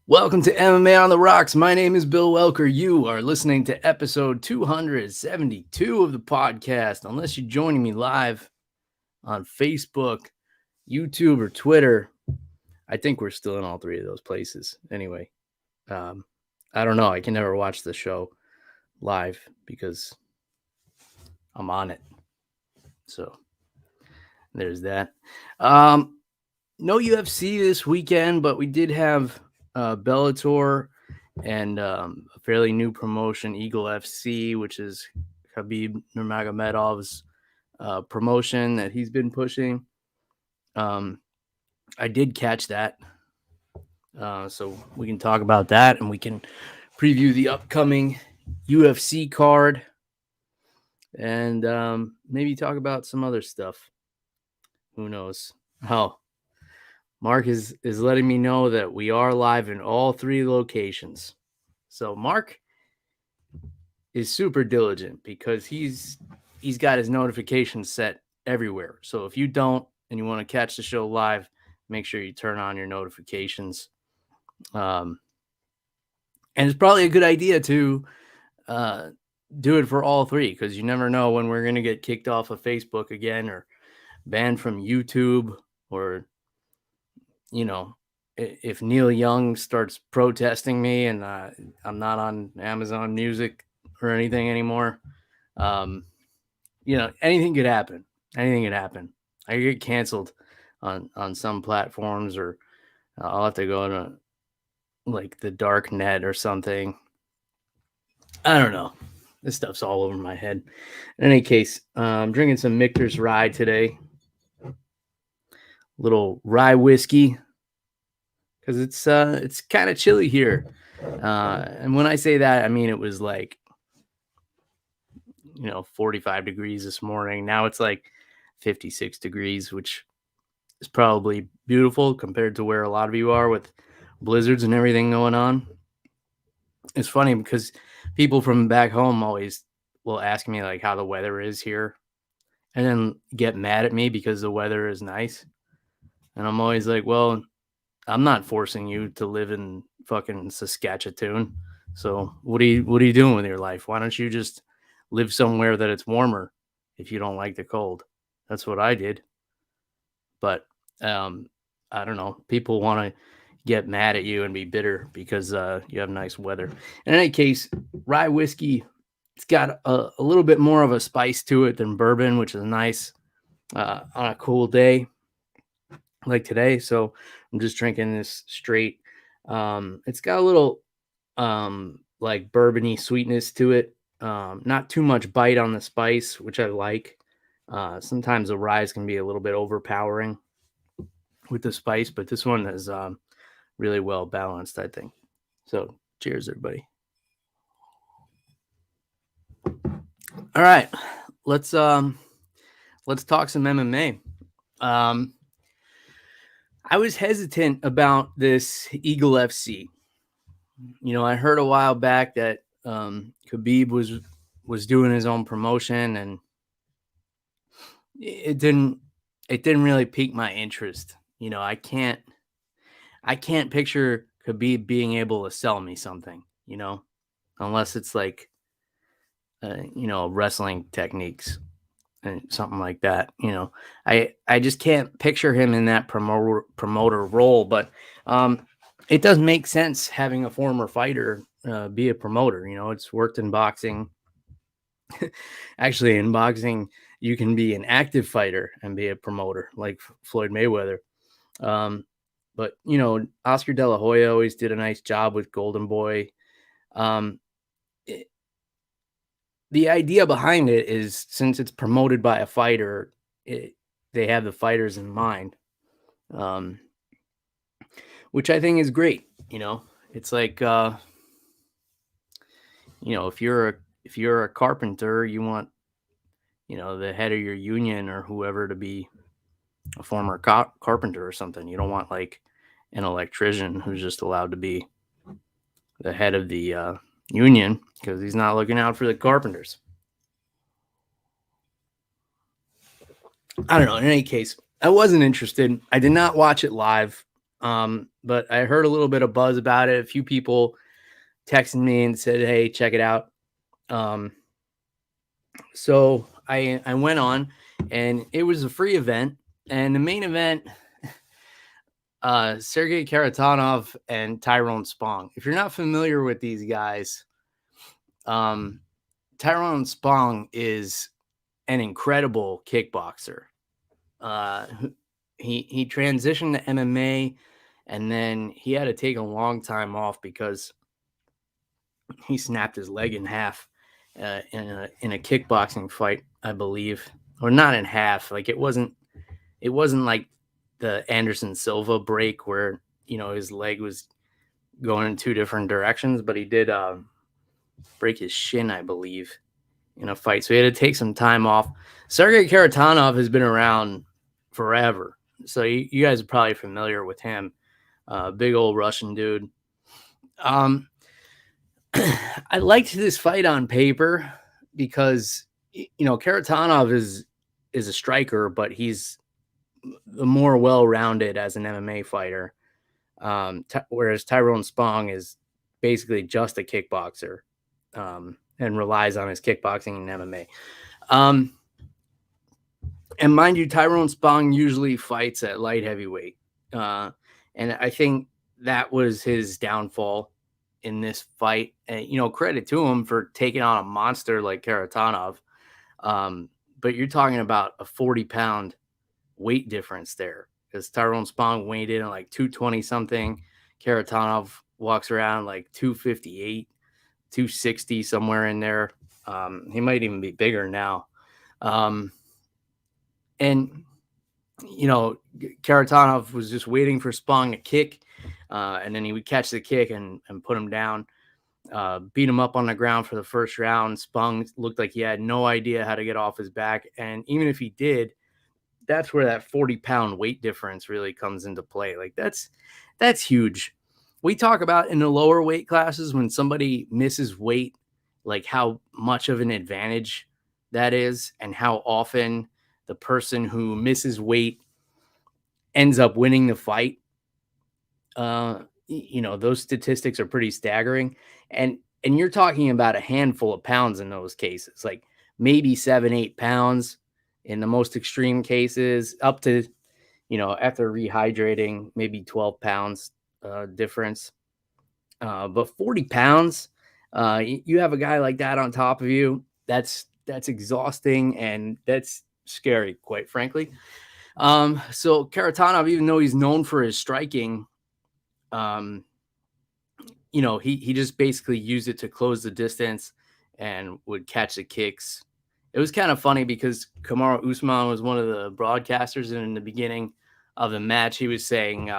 Welcome to MMA on the Rocks. My name is Bill Welker. You are listening to episode 272 of the podcast. Unless you're joining me live on Facebook, YouTube, or Twitter, I think we're still in all three of those places. Anyway, I don't know. I can never watch the show live because I'm on it. So there's that. No UFC this weekend, but we did have Bellator and a fairly new promotion, Eagle FC, which is Khabib Nurmagomedov's promotion that he's been pushing. I did catch that, so we can talk about that, and we can preview the upcoming UFC card, and maybe talk about some other stuff. Who knows? Oh, Mark is letting me know that we are live in all three locations. So Mark is super diligent because he's got his notifications set everywhere. So if you don't and you want to catch the show live, make sure you turn on your notifications. And it's probably a good idea to do it for all three because you never know when we're going to get kicked off of Facebook again or banned from YouTube, or if Neil Young starts protesting me and I'm not on Amazon Music or anything anymore, anything could happen. Anything could happen. I could get canceled on some platforms, or I'll have to go to like the dark net or something. I don't know. This stuff's all over my head. In any case, I'm drinking some Michter's rye today. Little rye whiskey, because it's kind of chilly here. And when I say that, I mean it was like 45 degrees this morning. Now it's like 56 degrees, which is probably beautiful compared to where a lot of you are with blizzards and everything going on. It's funny because people from back home always will ask me like how the weather is here and then get mad at me because the weather is nice. And I'm always like, well, I'm not forcing you to live in fucking Saskatchewan. So what are you doing with your life? Why don't you just live somewhere that it's warmer if you don't like the cold? That's what I did. But I don't know. People want to get mad at you and be bitter because you have nice weather. In any case, rye whiskey, it's got a little bit more of a spice to it than bourbon, which is nice on a cool day like today. So I'm just drinking this straight. It's got a little like bourbony sweetness to it. Not too much bite on the spice, which I like. Sometimes the rye can be a little bit overpowering with the spice, but this one is really well balanced, I think. So cheers, everybody. All right, let's talk some MMA. I was hesitant about this Eagle FC. I heard a while back that Khabib was doing his own promotion, and it didn't really pique my interest. I can't picture Khabib being able to sell me something, unless it's like wrestling techniques and something like that. I just can't picture him in that promoter role, but it does make sense having a former fighter be a promoter. It's worked in boxing. Actually, in boxing, you can be an active fighter and be a promoter, like Floyd Mayweather. But Oscar De La Hoya always did a nice job with Golden Boy. The idea behind it is, since it's promoted by a fighter, they have the fighters in mind, which I think is great. It's like if you're a carpenter, you want the head of your union or whoever to be a former carpenter or something. You don't want like an electrician who's just allowed to be the head of the union because he's not looking out for the carpenters. I don't know. In any case, I wasn't interested. I did not watch it live. But I heard a little bit of buzz about it. A few people texted me and said, "Hey, check it out." So I went on, and it was a free event, and the main event, Serghei Kharitonov and Tyron Spong. If you're not familiar with these guys, Tyron Spong is an incredible kickboxer. He transitioned to MMA, and then he had to take a long time off because he snapped his leg in half in a kickboxing fight, I believe, or not in half. Like it wasn't like the Anderson Silva break where his leg was going in two different directions, but he did break his shin, I believe, in a fight. So he had to take some time off. Serghei Kharitonov has been around forever, so you guys are probably familiar with him. Big old Russian dude. I liked this fight on paper because Kharitonov is a striker, but he's the more well-rounded as an MMA fighter. Whereas Tyron Spong is basically just a kickboxer, and relies on his kickboxing and MMA. And mind you, Tyron Spong usually fights at light heavyweight. And I think that was his downfall in this fight. And, credit to him for taking on a monster like Kharitonov. But you're talking about a 40-pound weight difference there, because Tyron Spong weighed in at like 220 something. Kharitonov walks around like 258, 260, somewhere in there. He might even be bigger now. And Kharitonov was just waiting for Spong to kick, and then he would catch the kick and put him down, beat him up on the ground for the first round. Spong looked like he had no idea how to get off his back, and even if he did, that's where that 40-pound weight difference really comes into play. Like that's huge. We talk about in the lower weight classes when somebody misses weight, like how much of an advantage that is, and how often the person who misses weight ends up winning the fight. Those statistics are pretty staggering. And you're talking about a handful of pounds in those cases, like maybe 7-8 pounds in the most extreme cases, up to, after rehydrating, maybe 12 pounds difference. But 40 pounds, you have a guy like that on top of you. That's exhausting, and that's scary, quite frankly. So Kharitonov, even though he's known for his striking, he just basically used it to close the distance and would catch the kicks. It was kind of funny because Kamaru Usman was one of the broadcasters, and in the beginning of the match, he was saying,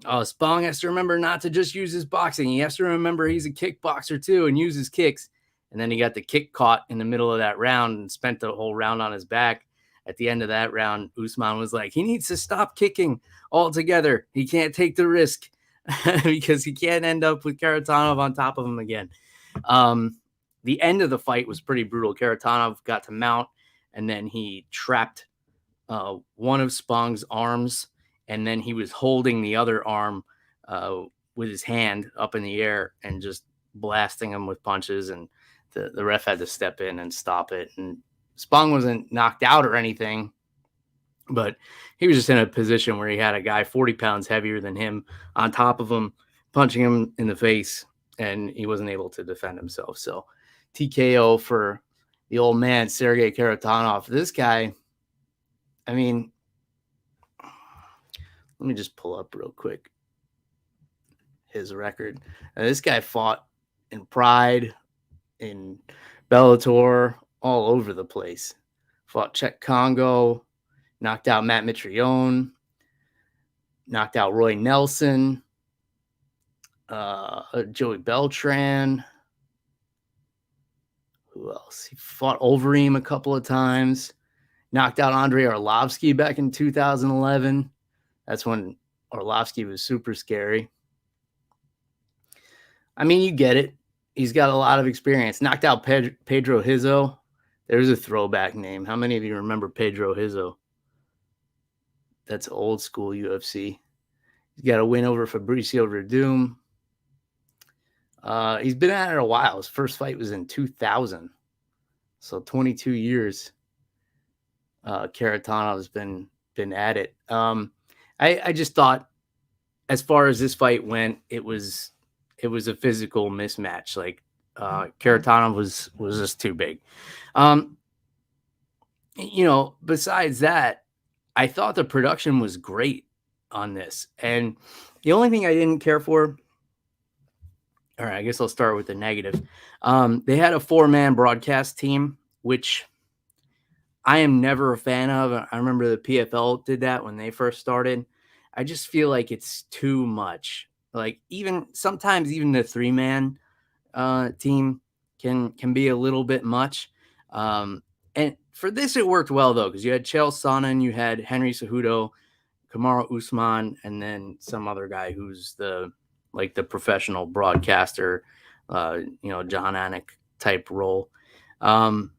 Spong has to remember not to just use his boxing. He has to remember he's a kickboxer too and use his kicks. And then he got the kick caught in the middle of that round and spent the whole round on his back. At the end of that round, Usman was like, he needs to stop kicking altogether. He can't take the risk because he can't end up with Kharitonov on top of him again. The end of the fight was pretty brutal. Kharitonov got to mount, and then he trapped one of Spong's arms, and then he was holding the other arm with his hand up in the air and just blasting him with punches, and the ref had to step in and stop it. And Spong wasn't knocked out or anything, but he was just in a position where he had a guy 40 pounds heavier than him on top of him, punching him in the face, and he wasn't able to defend himself. So TKO for the old man, Serghei Kharitonov. This guy, I mean, let me just pull up real quick his record. This guy fought in Pride, in Bellator, all over the place. Fought Czech Congo, knocked out Matt Mitrione, knocked out Roy Nelson, Joey Beltran. Who else? He fought Overeem a couple of times. Knocked out Andrei Arlovsky back in 2011. That's when Arlovsky was super scary. I mean, you get it. He's got a lot of experience. Knocked out Pedro Hizzo. There's a throwback name. How many of you remember Pedro Hizzo? That's old school UFC. He's got a win over Fabricio Verdum. He's been at it a while. His first fight was in 2000. So 22 years. Kharitonov has been at it. I just thought, as far as this fight went, it was a physical mismatch. Like Kharitonov was just too big. Besides that, I thought the production was great on this. And the only thing I didn't care for, all right, I guess I'll start with the negative. They had a 4-man broadcast team, which I am never a fan of. I remember the PFL did that when they first started. I just feel like it's too much. Like sometimes even the 3-man team can be a little bit much. And for this, it worked well, though, because you had Chael Sonnen, you had Henry Cejudo, Kamaru Usman, and then some other guy who's the professional broadcaster, John Anik type role. And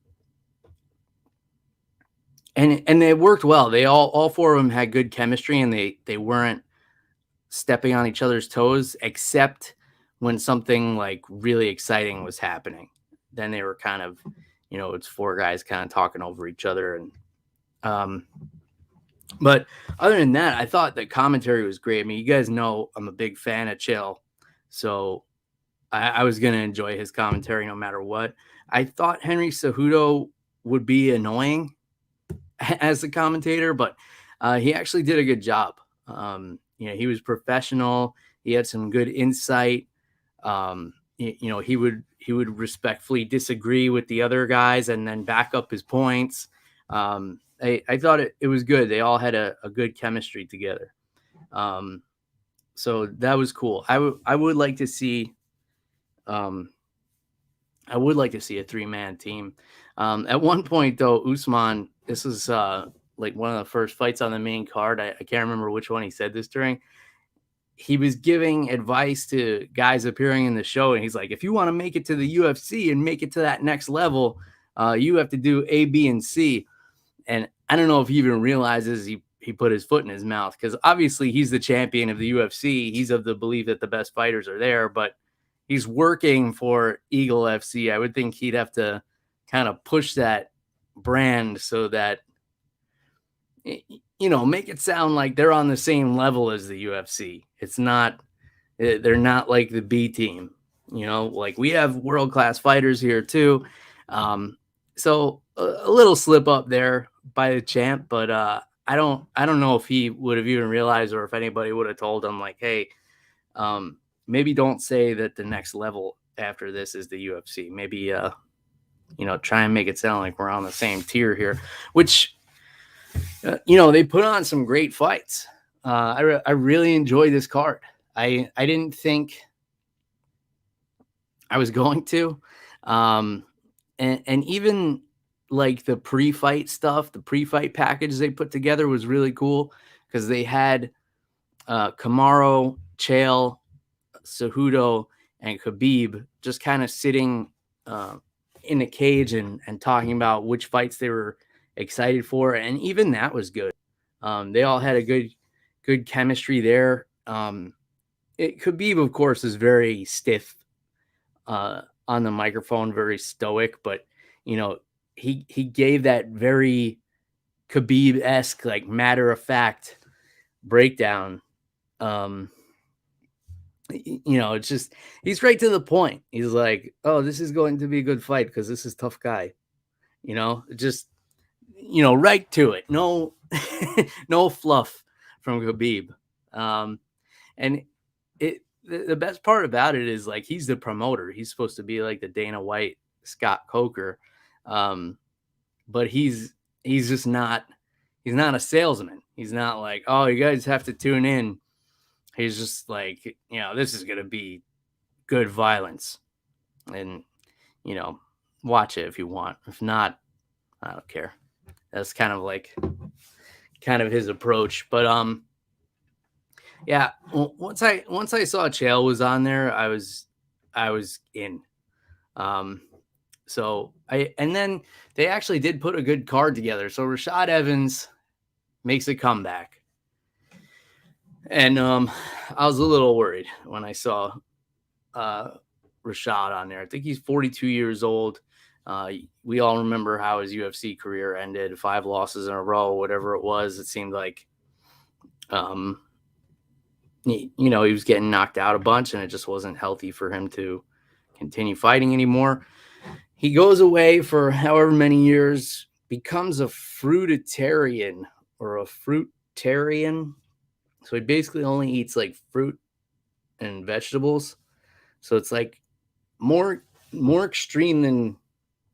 they worked well. They all 4 of them had good chemistry, and they weren't stepping on each other's toes, except when something like really exciting was happening. Then they were kind of, it's 4 guys kind of talking over each other. And but other than that, I thought the commentary was great. I mean, you guys know I'm a big fan of Chael, so I was going to enjoy his commentary no matter what. I thought Henry Cejudo would be annoying as a commentator, but he actually did a good job. He was professional. He had some good insight. He would respectfully disagree with the other guys and then back up his points. I thought it was good. They all had a good chemistry together. So that was cool. I would like to see a 3-man team. At one point, though, Usman, this was like one of the first fights on the main card. I can't remember which one he said this during. He was giving advice to guys appearing in the show, and he's like, if you want to make it to the UFC and make it to that next level, you have to do A, B, and C. And I don't know if he even realizes he put his foot in his mouth, because obviously he's the champion of the UFC. He's of the belief that the best fighters are there, but he's working for Eagle FC. I would think he'd have to kind of push that brand so that, make it sound like they're on the same level as the UFC. They're not like the B team, like we have world-class fighters here too. So a little slip up there by the champ, but I don't know if he would have even realized, or if anybody would have told him like, hey, maybe don't say that the next level after this is the UFC. Maybe try and make it sound like we're on the same tier here, which they put on some great fights. I really enjoyed this card. I didn't think I was going to, and even like the pre-fight stuff, the pre-fight package they put together was really cool, because they had Kamaru, Chael, Cejudo, and Khabib just kind of sitting in a cage and talking about which fights they were excited for, and even that was good. They all had a good chemistry there. Khabib, of course, is very stiff on the microphone, very stoic, but he gave that very Khabib-esque, like, matter-of-fact breakdown. It's just, he's right to the point. He's like, oh, this is going to be a good fight because this is tough guy. Just, right to it. No, no fluff from Khabib. And the best part about it is, like, he's the promoter. He's supposed to be like the Dana White, Scott Coker. But he's just not, he's not a salesman. He's not like, oh, you guys have to tune in. He's just like, this is going to be good violence, and, watch it if you want. If not, I don't care. That's kind of his approach. But, yeah, once I saw Chael was on there, I was in. And then they actually did put a good card together. So Rashad Evans makes a comeback. And I was a little worried when I saw Rashad on there. I think he's 42 years old. We all remember how his UFC career ended, 5 losses in a row, whatever it was. It seemed like, he was getting knocked out a bunch, and it just wasn't healthy for him to continue fighting anymore. He goes away for however many years, becomes a fruitarian or a fruitarian. So he basically only eats like fruit and vegetables. So it's like more extreme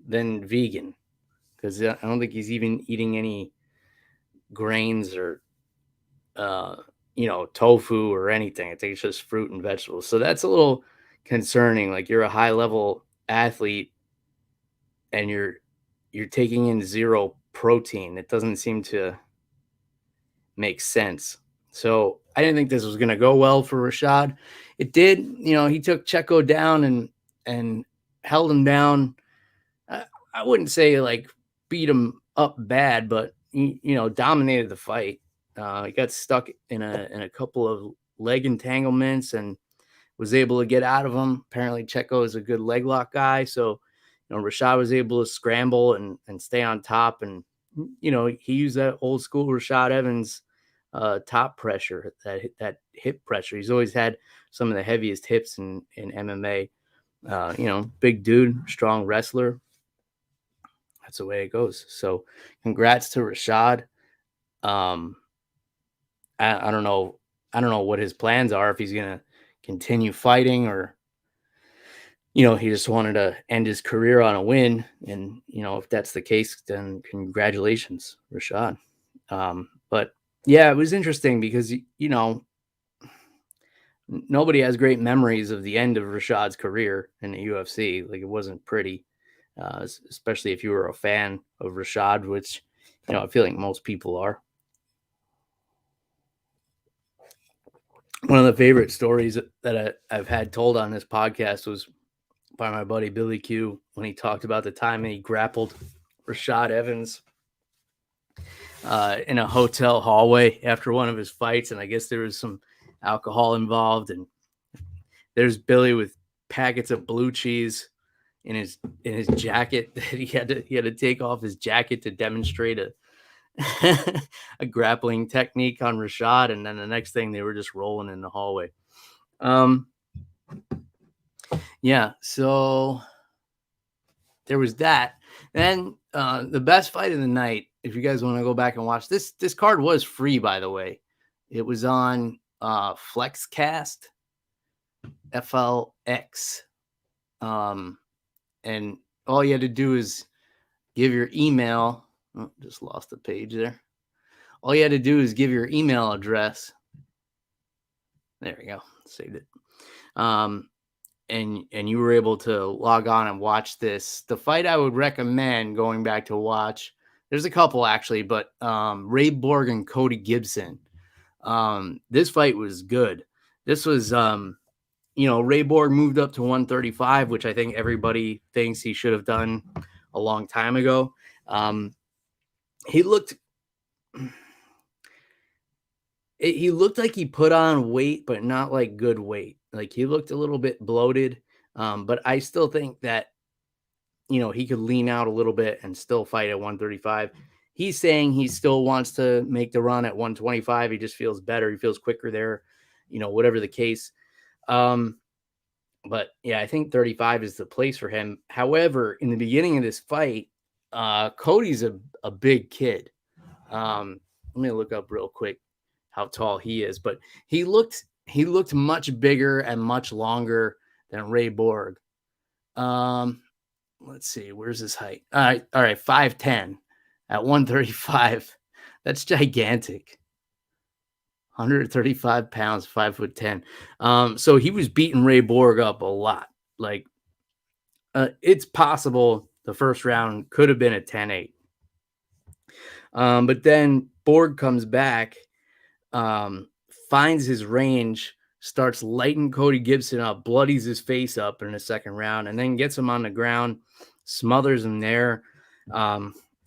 than vegan, because I don't think he's even eating any grains or tofu or anything. I think it's just fruit and vegetables. So that's a little concerning. Like, you're a high level athlete and you're taking in 0 protein. It doesn't seem to make sense. So I didn't think this was going to go well for Rashad. It did. He took Checco down and held him down. I wouldn't say like beat him up bad, but dominated the fight. He got stuck in a couple of leg entanglements and was able to get out of them. Apparently, Checco is a good leg lock guy, so Rashad was able to scramble and stay on top. And he used that old school Rashad Evans top pressure, that hip pressure. He's always had some of the heaviest hips in MMA. Big dude, strong wrestler. That's the way it goes. So congrats to Rashad. I don't know what his plans are, if he's going to continue fighting or, he just wanted to end his career on a win. And, if that's the case, then congratulations, Rashad. But yeah, it was interesting because, nobody has great memories of the end of Rashad's career in the UFC. Like, it wasn't pretty, especially if you were a fan of Rashad, which, I feel like most people are. One of the favorite stories that I've had told on this podcast was by my buddy Billy Q, when he talked about the time he grappled Rashad Evans in a hotel hallway after one of his fights. And I guess there was some alcohol involved. And there's Billy with packets of blue cheese in his jacket that he had to take off his jacket to demonstrate a grappling technique on Rashad. And then the next thing, they were just rolling in the hallway. Yeah, so there was that. Then the best fight of the night, if you guys want to go back and watch this card, was free, by the way. It was on Flexcast, FLX. And all you had to do is give your email. Oh, just lost the page there. All you had to do is give your email address. There we go. Saved it. And you were able to log on and watch this. The fight I would recommend going back to watch, there's a couple actually, but Ray Borg and Cody Gibson. This fight was good. This was, Ray Borg moved up to 135, which I think everybody thinks he should have done a long time ago. He looked like he put on weight, but not like good weight. Like, he looked a little bit bloated, but I still think that, he could lean out a little bit and still fight at 135. He's saying he still wants to make the run at 125. He just feels better. He feels quicker there, whatever the case. But yeah, I think 35 is the place for him. However, in the beginning of this fight, Cody's a big kid. Let me look up real quick how tall he is, but he looked much bigger and much longer than Ray Borg. Let's see, where's his height? All right, 5'10" at 135. That's gigantic. 135 pounds, 5'10". So he was beating Ray Borg up a lot. Like, it's possible the first round could have been a 10-8. But then Borg comes back, finds his range, starts lighting Cody Gibson up, bloodies his face up in the second round, and then gets him on the ground, smothers him there.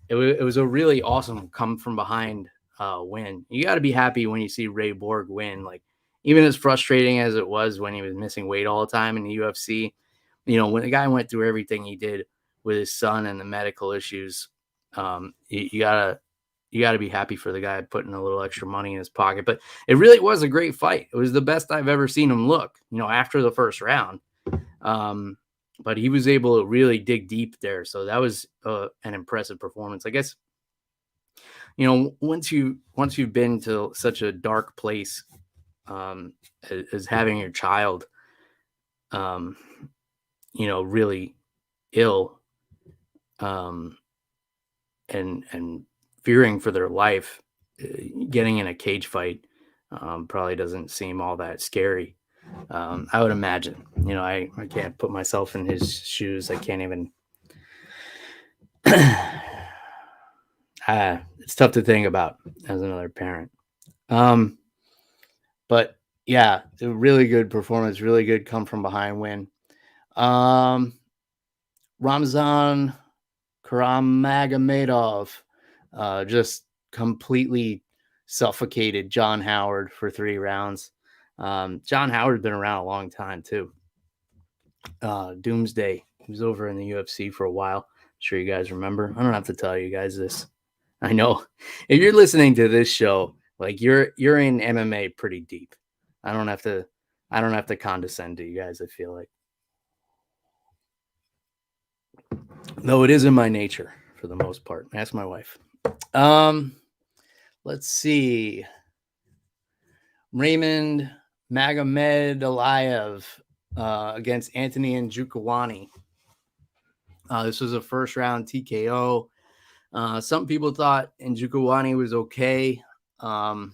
It was a really awesome come from behind win. You got to be happy when you see Ray Borg win. Like, even as frustrating as it was when he was missing weight all the time in the UFC, when the guy went through everything he did with his son and the medical issues, you gotta be happy for the guy putting a little extra money in his pocket. But it really was a great fight. It was the best I've ever seen him look, after the first round. But he was able to really dig deep there. So that was an impressive performance. I guess, once you've been to such a dark place as having your child, really ill, and fearing for their life, getting in a cage fight probably doesn't seem all that scary. I would imagine, I can't put myself in his shoes. I can't even, it's tough to think about as another parent. But yeah, a really good performance, really good come from behind win. Ramazan Kuramagomedov just completely suffocated John Howard for 3 rounds. John Howard's been around a long time too. Doomsday. He was over in the UFC for a while. I'm sure you guys remember. I don't have to tell you guys this. I know if you're listening to this show, like you're in MMA pretty deep. I don't have to condescend to you guys, I feel like. Though it is in my nature for the most part. Ask my wife. Let's see. Raimond Magomedaliev against Anthony Njokuani. This was a first round TKO. Some people thought Njokuani was okay, but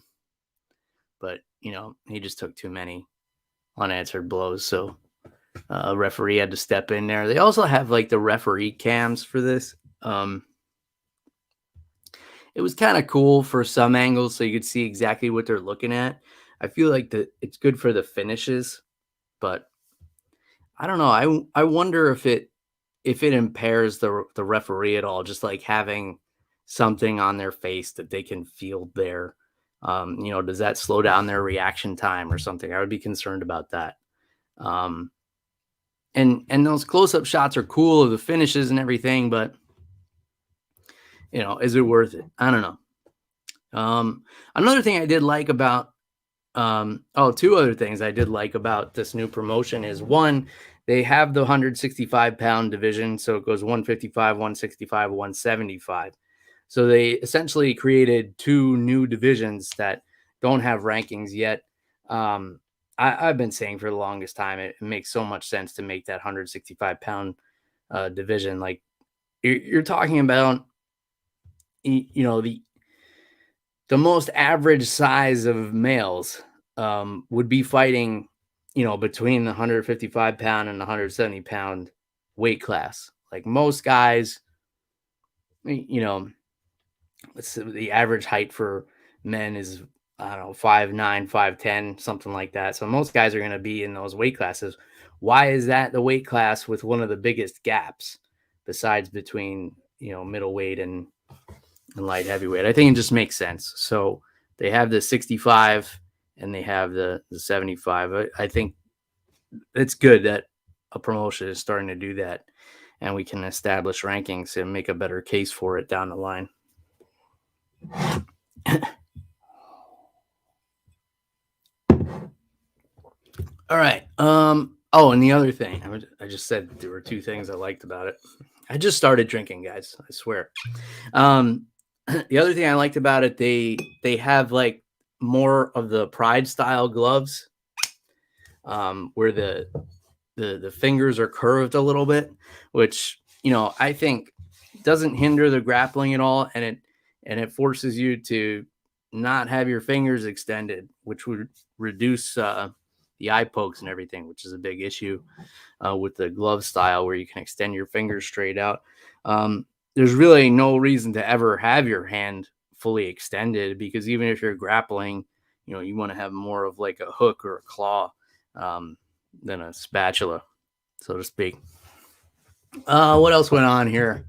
he just took too many unanswered blows, so referee had to step in there. They also have like the referee cams for this. It was kind of cool for some angles, so you could see exactly what they're looking at. I feel like it's good for the finishes, but I don't know. I wonder if it impairs the referee at all, just like having something on their face that they can feel there. Does that slow down their reaction time or something? I would be concerned about that. And those close-up shots are cool of the finishes and everything, but is it worth it? I don't know. Another thing I did like about two other things I did like about this new promotion is, one, they have the 165-pound division, so it goes 155, 165, 175. So they essentially created 2 new divisions that don't have rankings yet. I've been saying for the longest time, it makes so much sense to make that 165-pound division. Like you're talking about, the most average size of males would be fighting, between the 155-pound and the 170-pound weight class. Like most guys, the average height for men is, I don't know, 5'9", 5'10", something like that. So most guys are going to be in those weight classes. Why is that the weight class with one of the biggest gaps besides between, middleweight and light heavyweight? I think it just makes sense. So they have the 65 and they have the 75. I think it's good that a promotion is starting to do that, and we can establish rankings and make a better case for it down the line. All right. And the other thing, I just said there were 2 things I liked about it. I just started drinking, guys. I swear. The other thing I liked about it, they have like more of the Pride style gloves, where the fingers are curved a little bit, which I think doesn't hinder the grappling at all, and it forces you to not have your fingers extended, which would reduce the eye pokes and everything, which is a big issue with the glove style where you can extend your fingers straight out. There's really no reason to ever have your hand fully extended, because even if you're grappling, you want to have more of like a hook or a claw than a spatula, so to speak. What else went on here?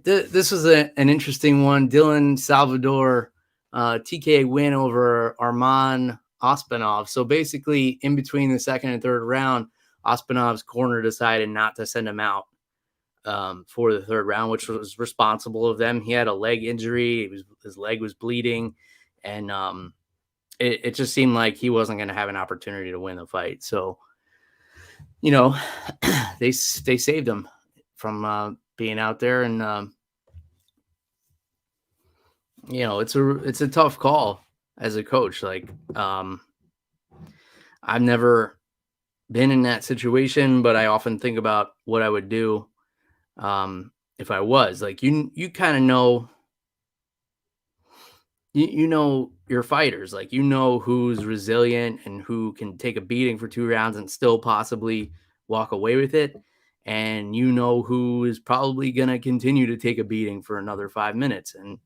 This was an interesting one. Dylan Salvador, TK win over Arman Ospanov. So basically, in between the second and third round, Ospanov's corner decided not to send him out for the third round, which was responsible of them. He had a leg injury. His leg was bleeding, and it just seemed like he wasn't going to have an opportunity to win the fight. So, they saved him from being out there, and it's a tough call as a coach. Like, I've never been in that situation, but I often think about what I would do if I was. Like, you kind of know, you know your fighters. Like, who's resilient and who can take a beating for 2 rounds and still possibly walk away with it, and who is probably going to continue to take a beating for another 5 minutes. And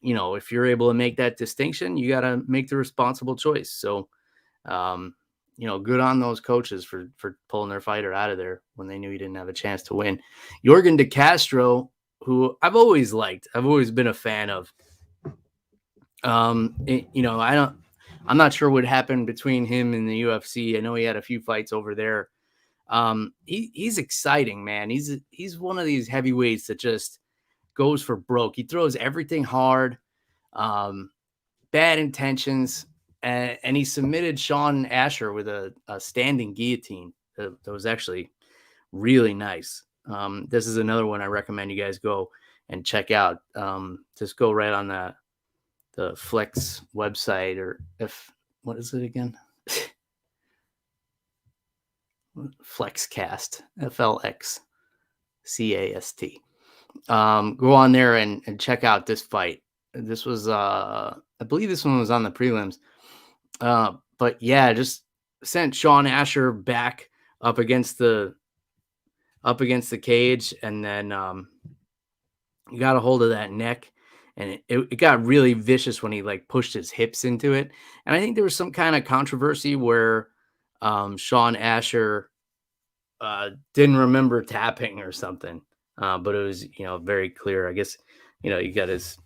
if you're able to make that distinction, you got to make the responsible choice. So good on those coaches for pulling their fighter out of there when they knew he didn't have a chance to win. Yorgan de Castro, who I've always liked, I've always been a fan of. I'm not sure what happened between him and the UFC. I know he had a few fights over there. He's exciting, man. He's one of these heavyweights that just goes for broke. He throws everything hard, bad intentions, and he submitted Shaun Asher with a standing guillotine that was actually really nice. This is another one I recommend you guys go and check out. Just go right on the Flex website, or what is it again? Flexcast, FLXCAST. Go on there and check out this fight. This was, I believe this one was on the prelims. But yeah, just sent Shaun Asher back up against the cage, and then he got a hold of that neck, and it got really vicious when he pushed his hips into it. And I think there was some kind of controversy where Shaun Asher didn't remember tapping or something, but it was very clear. I guess he got his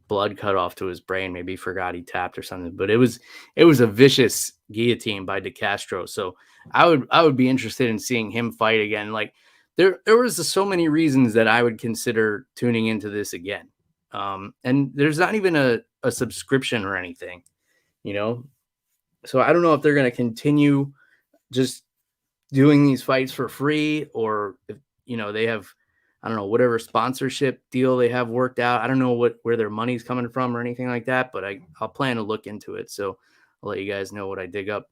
blood cut off to his brain. Maybe he forgot he tapped or something. But it was a vicious guillotine by de Castro. So I would be interested in seeing him fight again. Like, there was so many reasons that I would consider tuning into this again. And there's not even a subscription or anything, So I don't know if they're going to continue just doing these fights for free, or if they have, I don't know, whatever sponsorship deal they have worked out. I don't know where their money's coming from or anything like that, but I'll plan to look into it. So I'll let you guys know what I dig up.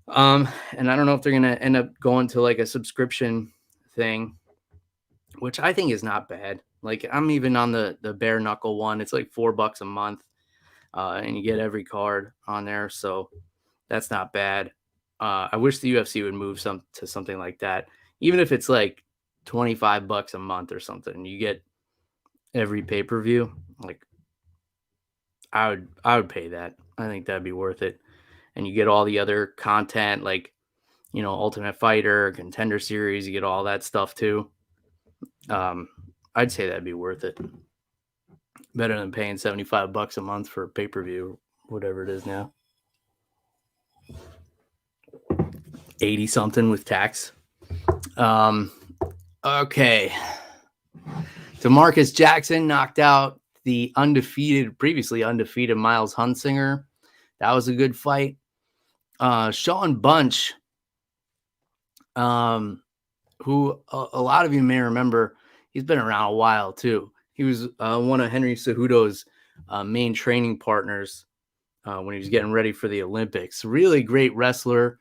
And I don't know if they're going to end up going to a subscription thing, which I think is not bad. Like, I'm even on the bare knuckle one. It's like $4 a month, and you get every card on there. So that's not bad. I wish the UFC would move to something like that, even if it's like $25 a month or something. You get every pay-per-view. Like, I would pay that. I think that'd be worth it. And you get all the other content, like Ultimate Fighter, Contender Series. You get all that stuff too. I'd say that'd be worth it. Better than paying $75 a month for a pay-per-view, whatever it is now. 80 something with tax. Okay. Demarques Jackson knocked out the previously undefeated Miles Hunsinger. That was a good fight. Shaun Bunch, who a lot of you may remember, he's been around a while too. He was one of Henry Cejudo's main training partners when he was getting ready for the Olympics. Really great wrestler.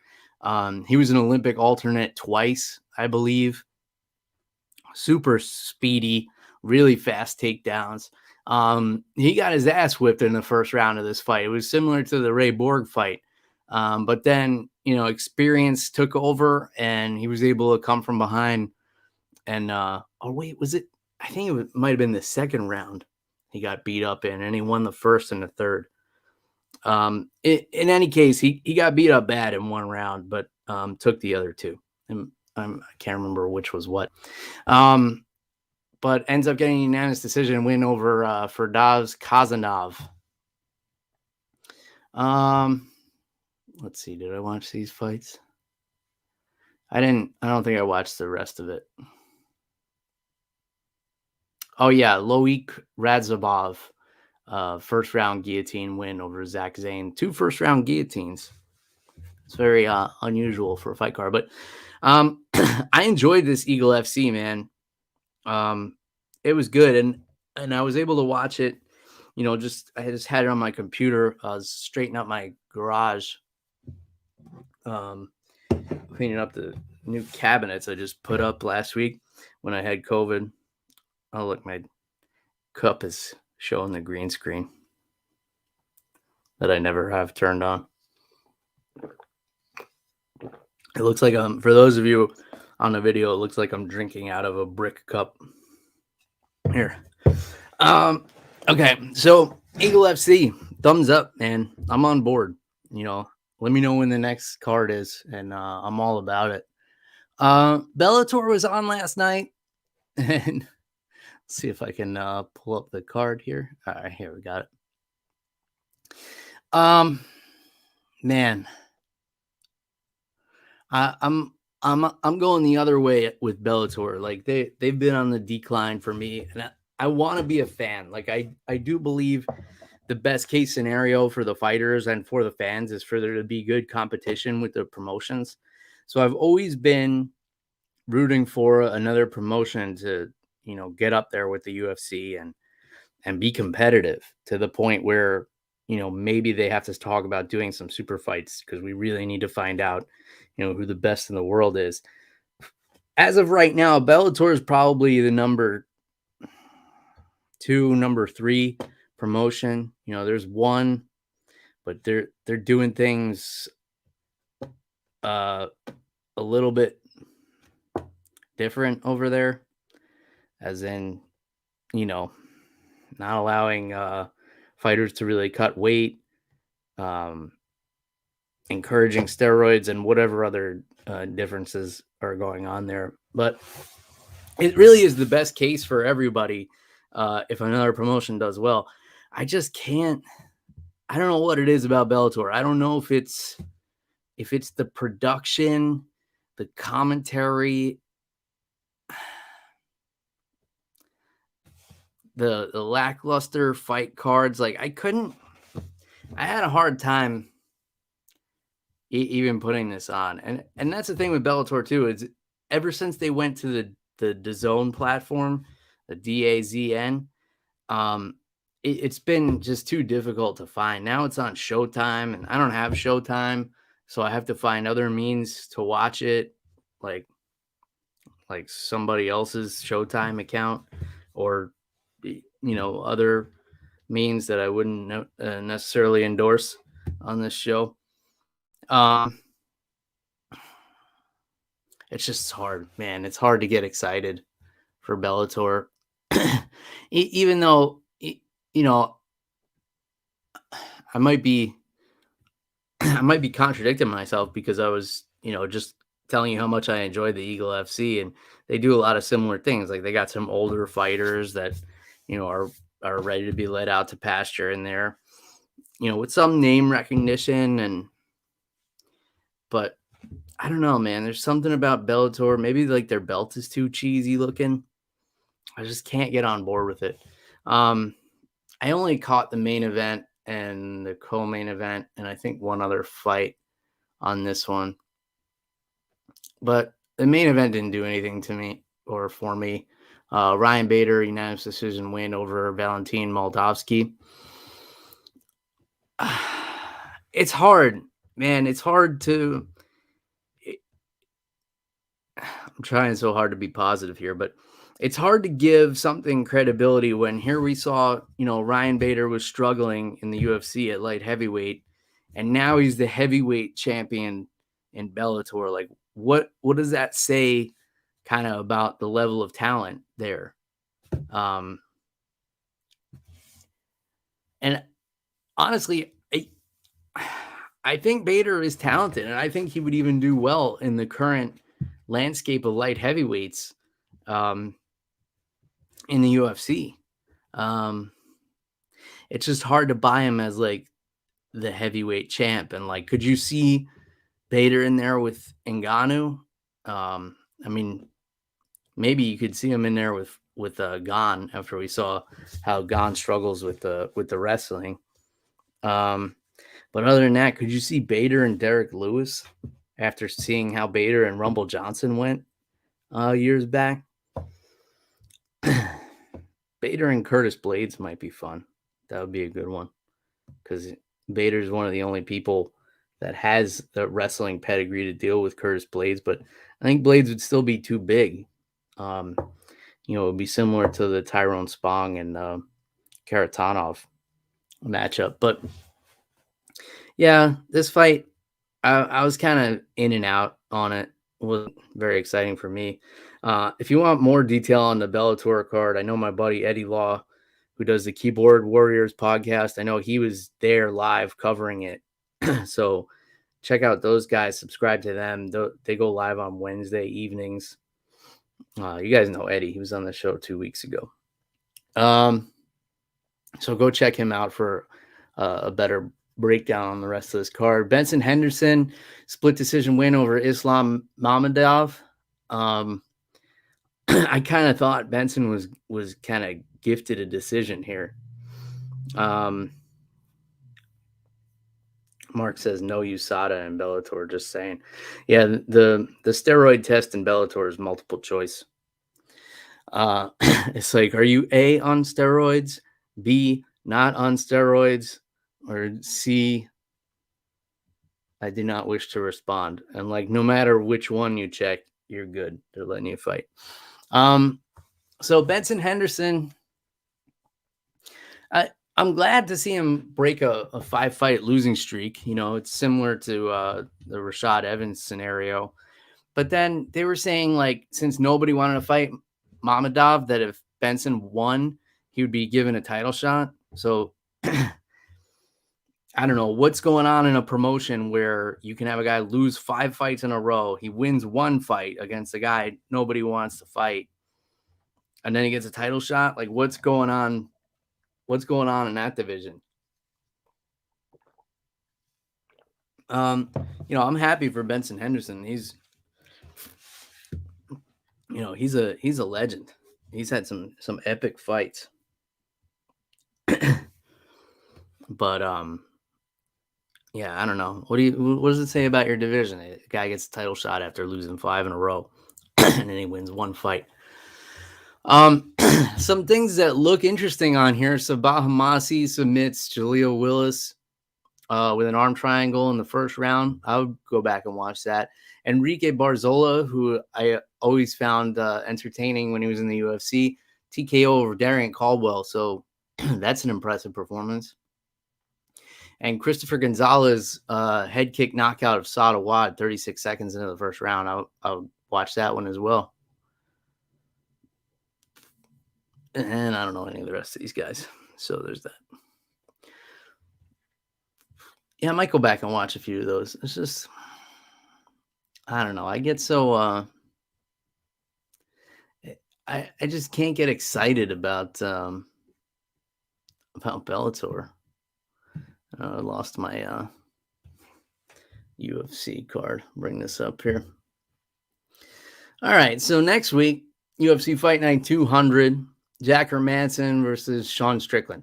He was an Olympic alternate twice, I believe. Super speedy, really fast takedowns. He got his ass whipped in the first round of this fight. It was similar to the Ray Borg fight. But then, experience took over, and he was able to come from behind. And, was it? I think it might have been the second round he got beat up in, and he won the first and the third. In any case, he got beat up bad in one round, but took the other two. And I can't remember which was what. but ends up getting a unanimous decision win over Fidavs Khasanov. Let's see. Did I watch these fights? I didn't. I don't think I watched the rest of it. Oh yeah, Loik Radzhabov, first round guillotine win over Zach Zane. 2 first round guillotines. It's very unusual for a fight card, but I enjoyed this Eagle FC, man. It was good, and I was able to watch it. You know, I just had it on my computer. I was straightening up my garage, cleaning up the new cabinets I just put up last week when I had COVID. Oh, look, my cup is showing the green screen that I never have turned on. It looks like for those of you on the video, it looks like I'm drinking out of a brick cup. Here. Okay, so Eagle FC, thumbs up, man. I'm on board. You know, let me know when the next card is, and I'm all about it. Bellator was on last night, and see if I can pull up the card here. All right, here we got it. Man, I'm going the other way with Bellator. Like they've been on the decline for me, and I want to be a fan. Like I do believe the best case scenario for the fighters and for the fans is for there to be good competition with the promotions. So I've always been rooting for another promotion to, you know, get up there with the UFC and be competitive to the point where, you know, maybe they have to talk about doing some super fights because we really need to find out, you know, who the best in the world is. As of right now, Bellator is probably the number 2, number 3 promotion. You know, there's one, but they're doing things a little bit different over there, as in, you know, not allowing fighters to really cut weight, encouraging steroids and whatever other differences are going on there. But it really is the best case for everybody if another promotion does well. I just can't. I don't know what it is about Bellator. I don't know if it's the production, the commentary, the lackluster fight cards. Like I had a hard time even putting this on. And that's the thing with Bellator too, is ever since they went to the DAZN platform, the DAZN, it's been just too difficult to find. Now it's on Showtime, and I don't have Showtime, so I have to find other means to watch it, like somebody else's Showtime account, or, you know, other means that I wouldn't necessarily endorse on this show. It's just hard, man. It's hard to get excited for Bellator, even though, you know, I might be contradicting myself because I was, you know, just telling you how much I enjoy the Eagle FC, and they do a lot of similar things. Like they got some older fighters that, you know, are ready to be let out to pasture in there, you know, with some name recognition, but I don't know, man. There's something about Bellator. Maybe like their belt is too cheesy looking. I just can't get on board with it. I only caught the main event and the co-main event, and I think one other fight on this one. But the main event didn't do anything to me or for me. Ryan Bader, unanimous decision win over Valentin Moldavsky. It's hard, man. It's hard to... I'm trying so hard to be positive here, but it's hard to give something credibility when here we saw, you know, Ryan Bader was struggling in the UFC at light heavyweight, and now he's the heavyweight champion in Bellator. Like, what does that say kind of about the level of talent there? And honestly, I think Bader is talented, and I think he would even do well in the current landscape of light heavyweights. in the UFC. It's just hard to buy him as like the heavyweight champ. And like, could you see Bader in there with Ngannou? I mean, maybe you could see him in there with Gon after we saw how Gon struggles with the wrestling. But other than that, could you see Bader and Derek Lewis after seeing how Bader and Rumble Johnson went years back? Bader and Curtis Blades might be fun. That would be a good one because Bader is one of the only people that has the wrestling pedigree to deal with Curtis Blades, but I think Blades would still be too big. It would be similar to the Tyron Spong and Kharitonov matchup. But yeah, this fight, I was kind of in and out on it. It wasn't very exciting for me. If you want more detail on the Bellator card, I know my buddy Eddie Law, who does the Keyboard Warriors podcast, I know he was there live covering it. So check out those guys. Subscribe to them. They go live on Wednesday evenings. You guys know Eddie. He was on the show 2 weeks ago. So go check him out for a better breakdown on the rest of this card. Benson Henderson, split decision win over Islam Mamedov. I kind of thought Benson was kind of gifted a decision here. Mark says no USADA in Bellator. Just saying. Yeah, the steroid test in Bellator is multiple choice. It's like, are you A, on steroids, B, not on steroids, or C, I do not wish to respond? And like, no matter which one you check, you're good. They're letting you fight. So Benson Henderson, I'm glad to see him break a 5-fight losing streak. It's similar to the Rashad Evans scenario. But then they were saying, like, since nobody wanted to fight Mamedov, that if Benson won, he would be given a title shot. So I don't know what's going on in a promotion where you can have a guy lose 5 fights in a row. He wins 1 fight against a guy nobody wants to fight, and then he gets a title shot. Like, what's going on? What's going on in that division? I'm happy for Benson Henderson. He's a legend. He's had some epic fights. But yeah, I don't know. What does it say about your division? A guy gets a title shot after losing 5 in a row, and then he wins 1 fight. Some things that look interesting on here. Sabah Hamasi submits Jaleel Willis with an arm triangle in the first round. I would go back and watch that. Enrique Barzola, who I always found entertaining when he was in the UFC, TKO over Darian Caldwell. So that's an impressive performance. And Christopher Gonzalez, head kick knockout of Sada Wad, 36 seconds into the first round. I'll watch that one as well. And I don't know any of the rest of these guys. So there's that. Yeah, I might go back and watch a few of those. It's just, I don't know. I get so, I just can't get excited about Bellator. I lost my UFC card. Bring this up here. All right. So next week, UFC Fight Night 200, Jack Hermansson versus Shaun Strickland.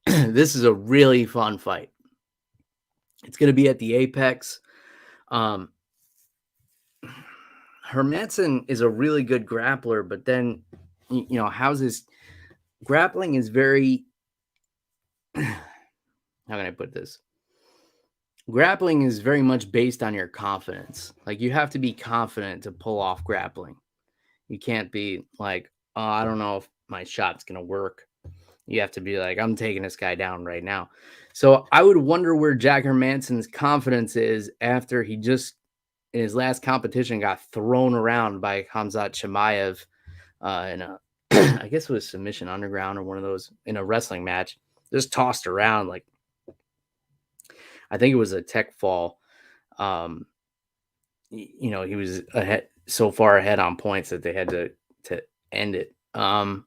This is a really fun fight. It's going to be at the Apex. Hermansson is a really good grappler, but then, how's his grappling is very, how can I put this? Grappling is very much based on your confidence. Like, you have to be confident to pull off grappling. You can't be like, oh, I don't know if my shot's going to work. You have to be like, I'm taking this guy down right now. So I would wonder where Jack Hermansson's confidence is after he just, in his last competition, got thrown around by Khamzat Chimaev in a, I guess it was Submission Underground or one of those, in a wrestling match. Just tossed around like, I think it was a tech fall. He was so far ahead on points that they had to end it. So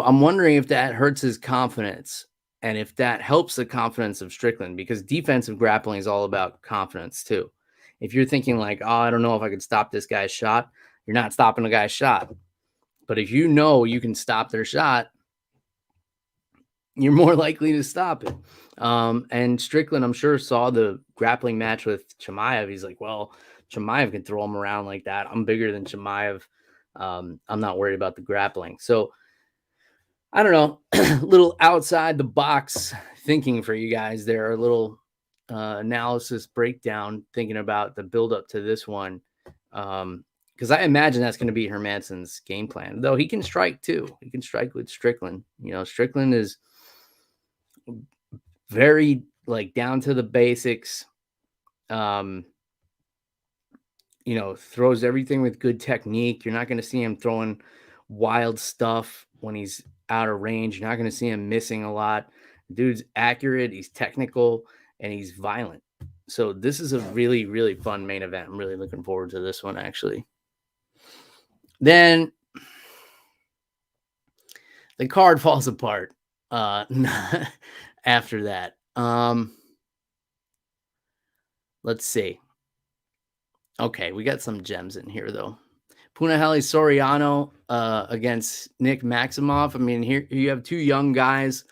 I'm wondering if that hurts his confidence and if that helps the confidence of Strickland, because defensive grappling is all about confidence too. If you're thinking like, oh, I don't know if I could stop this guy's shot, you're not stopping a guy's shot. But if you know you can stop their shot, you're more likely to stop it. And Strickland, I'm sure, saw the grappling match with Chimaev. He's like, well, Chimaev can throw him around like that. I'm bigger than Chimaev. I'm not worried about the grappling. So I don't know, little outside the box thinking for you guys there, a little analysis breakdown thinking about the build up to this one. Because I imagine that's going to be Hermansson's game plan, though he can strike too. He can strike with Strickland. You know, Strickland is very like down to the basics. You know, throws everything with good technique. You're not going to see him throwing wild stuff when he's out of range. You're not going to see him missing a lot. Dude's accurate, he's technical, and he's violent. So this is a really, really fun main event. I'm really looking forward to this one, actually. Then the card falls apart after that. Let's see. Okay, we got some gems in here, though. Punahele Soriano against Nick Maximoff. I mean, here you have two young guys,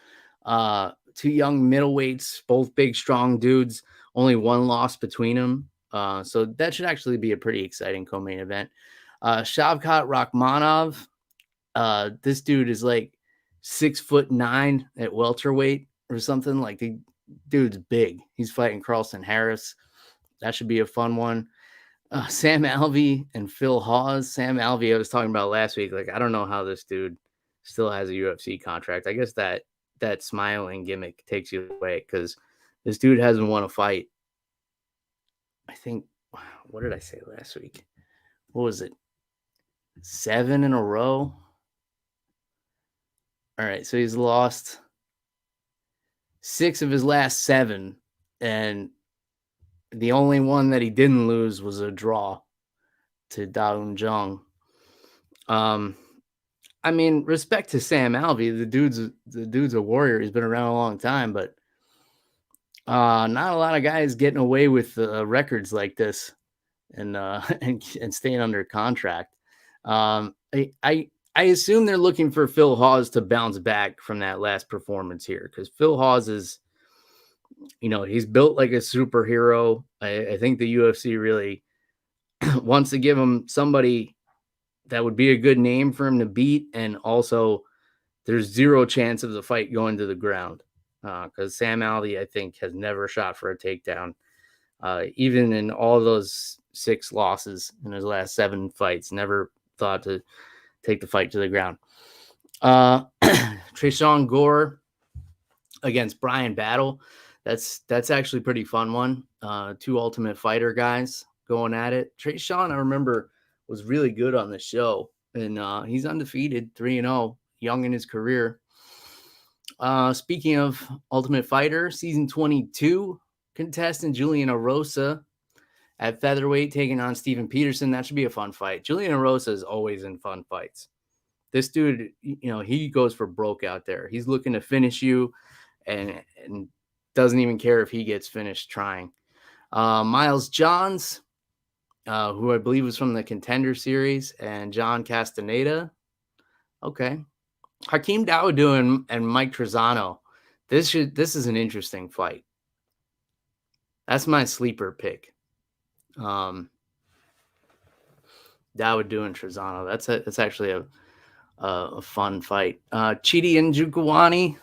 two young middleweights, both big, strong dudes. Only one loss between them. So that should actually be a pretty exciting co-main event. Shavkat Rakhmonov. This dude is like 6'9" at welterweight or something. Like the dude's big. He's fighting Carlston Harris. That should be a fun one. Sam Alvey and Phil Hawes. Sam Alvey, I was talking about last week. Like, I don't know how this dude still has a UFC contract. I guess that smiling gimmick takes you away because this dude hasn't won a fight. I think, what did I say last week? What was it? 7 in a row? All right, so he's lost 6 of his last 7, and the only one that he didn't lose was a draw to Daun Jung. I mean, respect to Sam Alvey. The dude's a warrior. He's been around a long time, but not a lot of guys getting away with records like this and staying under contract. I assume they're looking for Phil Hawes to bounce back from that last performance here, because Phil Hawes is, you know, he's built like a superhero. I think the UFC really wants to give him somebody that would be a good name for him to beat. And also there's zero chance of the fight going to the ground. Because Sam Alvey, I think, has never shot for a takedown. Even in all those 6 losses in his last 7 fights, never thought to take the fight to the ground. Tresean Gore against Brian Battle. That's actually a pretty fun one. 2 Ultimate Fighter guys going at it. Tresean, I remember, was really good on the show, and he's undefeated, 3-0, young in his career. Speaking of Ultimate Fighter, season 22 contestant Julian Erosa at featherweight taking on Steven Peterson. That should be a fun fight. Julian Erosa is always in fun fights. This dude, you know, he goes for broke out there. He's looking to finish you and doesn't even care if he gets finished trying. Miles Johns, who I believe was from the Contender Series, and John Castaneda. Okay. Hakeem Dawodu and Mike Trezano. This is an interesting fight. That's my sleeper pick. Dawodu and Trezano. That's actually a fun fight. Chidi Njokuani,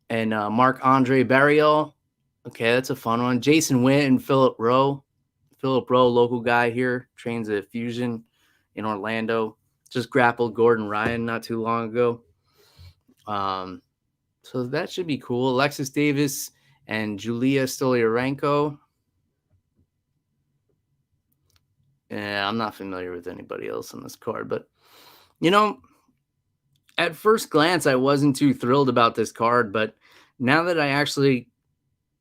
and Marc-Andre Barrial. Okay, that's a fun one. Jason Witt and Philip Rowe. Philip Rowe, local guy here, trains at Fusion in Orlando. Just grappled Gordon Ryan not too long ago. So that should be cool. Alexis Davis and Julia Stolyarenko. Yeah, I'm not familiar with anybody else on this card, but, you know, at first glance, I wasn't too thrilled about this card, but now that I actually,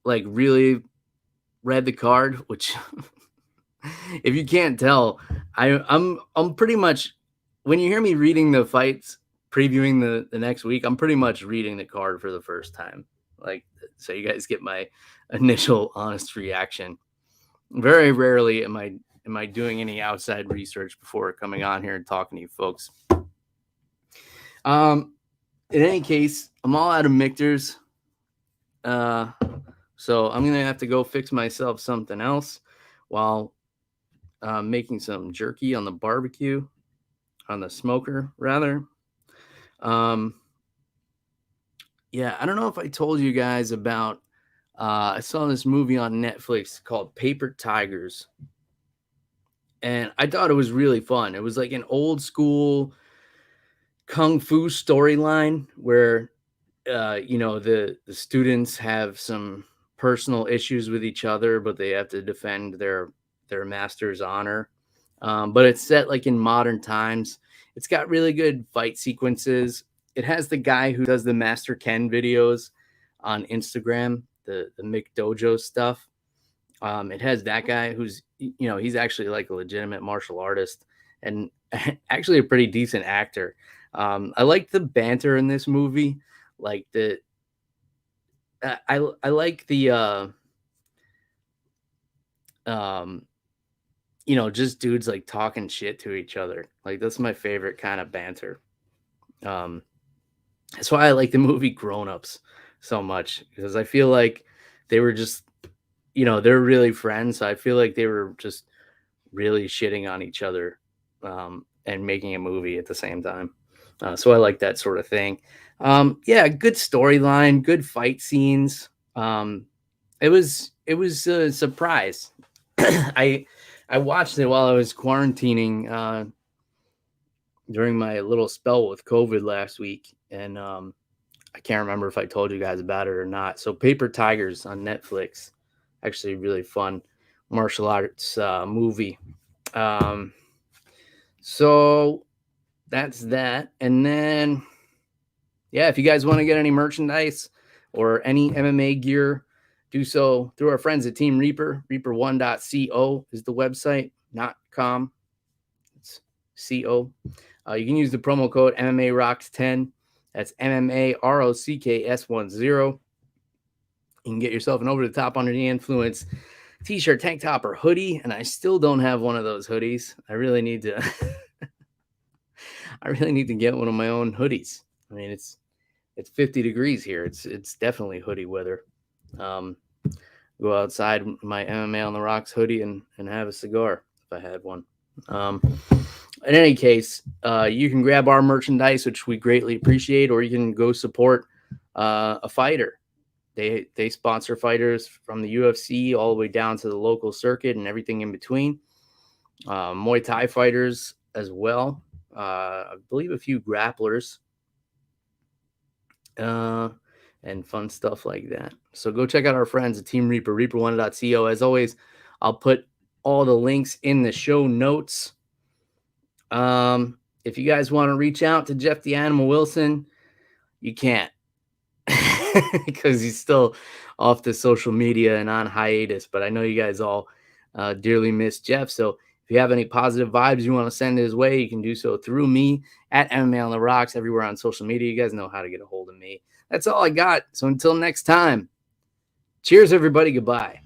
like, really read the card, which if you can't tell, I'm pretty much, when you hear me reading the fights, previewing the next week, I'm pretty much reading the card for the first time. Like, so you guys get my initial honest reaction. Very rarely am I doing any outside research before coming on here and talking to you folks. In any case, I'm all out of Michters. So I'm gonna have to go fix myself something else while making some jerky on the barbecue, on the smoker rather. Yeah, I don't know if I told you guys about. I saw this movie on Netflix called Paper Tigers, and I thought it was really fun. It was like an old school kung fu storyline where the students have some personal issues with each other, but they have to defend their master's honor. But it's set like in modern times. It's got really good fight sequences. It has the guy who does the Master Ken videos on Instagram, the Mick Dojo stuff. It has that guy who's, he's actually like a legitimate martial artist and actually a pretty decent actor. I like the banter in this movie. Like I like the just dudes like talking shit to each other. Like that's my favorite kind of banter. That's why I like the movie Grown Ups so much, because I feel like they were just, they're really friends. So I feel like they were just really shitting on each other and making a movie at the same time. So I like that sort of thing. Yeah, good storyline, good fight scenes. It was a surprise. I watched it while I was quarantining during my little spell with COVID last week, and I can't remember if I told you guys about it or not. So Paper Tigers on Netflix, actually really fun martial arts movie. So that's that. And then, yeah, if you guys want to get any merchandise or any MMA gear, do so through our friends at Team Reaper. Reaper1.co is the website, not com. It's co. You can use the promo code MMA Rocks 10. That's MMA ROCKS10. You can get yourself an over the top under the influence t-shirt, tank top, or hoodie. And I still don't have one of those hoodies. I really need to get one of my own hoodies. I mean, it's 50 degrees here. It's definitely hoodie weather. Go outside my MMA on the Rocks hoodie and have a cigar if I had one. In any case, you can grab our merchandise, which we greatly appreciate, or you can go support a fighter. They sponsor fighters from the UFC all the way down to the local circuit and everything in between. Muay Thai fighters as well. I believe a few grapplers. And fun stuff like that. So go check out our friends at Team Reaper, Reaper1.co. As always, I'll put all the links in the show notes. If you guys want to reach out to Jeff the Animal Wilson, you can't because he's still off the social media and on hiatus. But I know you guys all dearly miss Jeff. So if you have any positive vibes you want to send his way, you can do so through me at MMA on the Rocks everywhere on social media. You guys know how to get a hold of me. That's all I got. So until next time, cheers, everybody. Goodbye.